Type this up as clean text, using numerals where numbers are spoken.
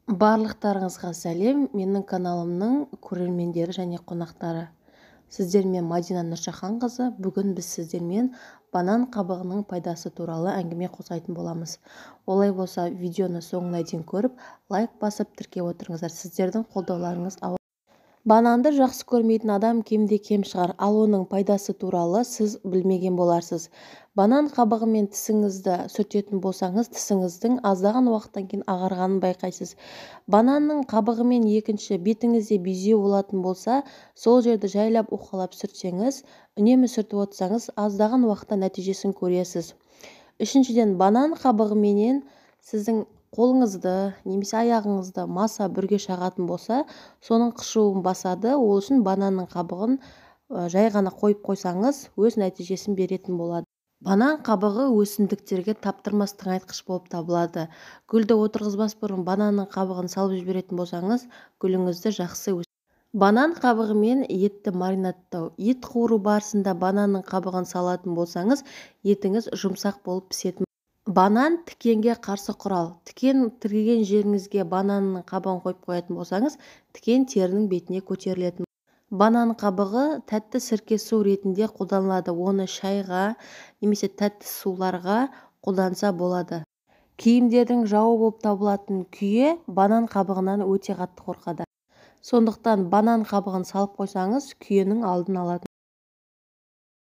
Барлықтарыңызға сәлем, менің каналымның көрермендері және қонақтары. Сіздермен Мадина Нұршаханқызы. Бүгін біз сіздермен банан қабығының пайдасы туралы әңгіме қозғайтын боламыз. Олай болса, видеоны соңына дейін көріп, лайк басып тіркеп отырыңыздар. Сіздердің қолдауларыңыз Бананды жақсы көрмейтін адам кемде-кем шығар, ал оның пайдасы туралы сіз білмеген боларсыз. Банан қабығымен тісіңізді сүртетін болсаңыз, тісіңіздің аздаған уақыттан кейін ағарғанын байқайсыз. Бананның қабығымен екінші бетіңізде безеу болатын болса, сол жерді жайлап уқалап сүртсеңіз, үнемі сүртіп отырсаңыз, аздаған уақытта нәтижесін көресіз. Үшіншіден, банан қабығыменен сіздің қолыңызды немесе аяғыңызды маса бүрге шағатын болса, соның қышуын басады. Ол үшін бананның қабығын жай ғана қойып қойсаңыз, өз нәтижесін беретін болады. Банан қабығы өсімдіктерге таптырмас тыңайтқыш болып табылады. Гүлді отырғызбас бұрын бананның қабығын салып жіберетін болсаңыз, гүліңізді жақсы Банан қабығымен етті маринадтау. Ет қуыру барысында бананның қабығын салатын болсаңыз, етіңіз жұмсақ болып пісетін. Банан тікенге қарсы құрал. Тікен тіреген жеріңізге бананның қабығын қойып қоятын болсаңыз, тікен терінің бетіне көтерілетін. Банан қабығы тәтті сірке су ретінде қолданылады. Оны шайға немесе тәтті суларға қолданса болады. Киімдердің жауы болып табылатын күйе банан қабығынан өте қатты қорқады. Сондықтан банан қабығын салып қойсаңыз, күйенің алдын алады.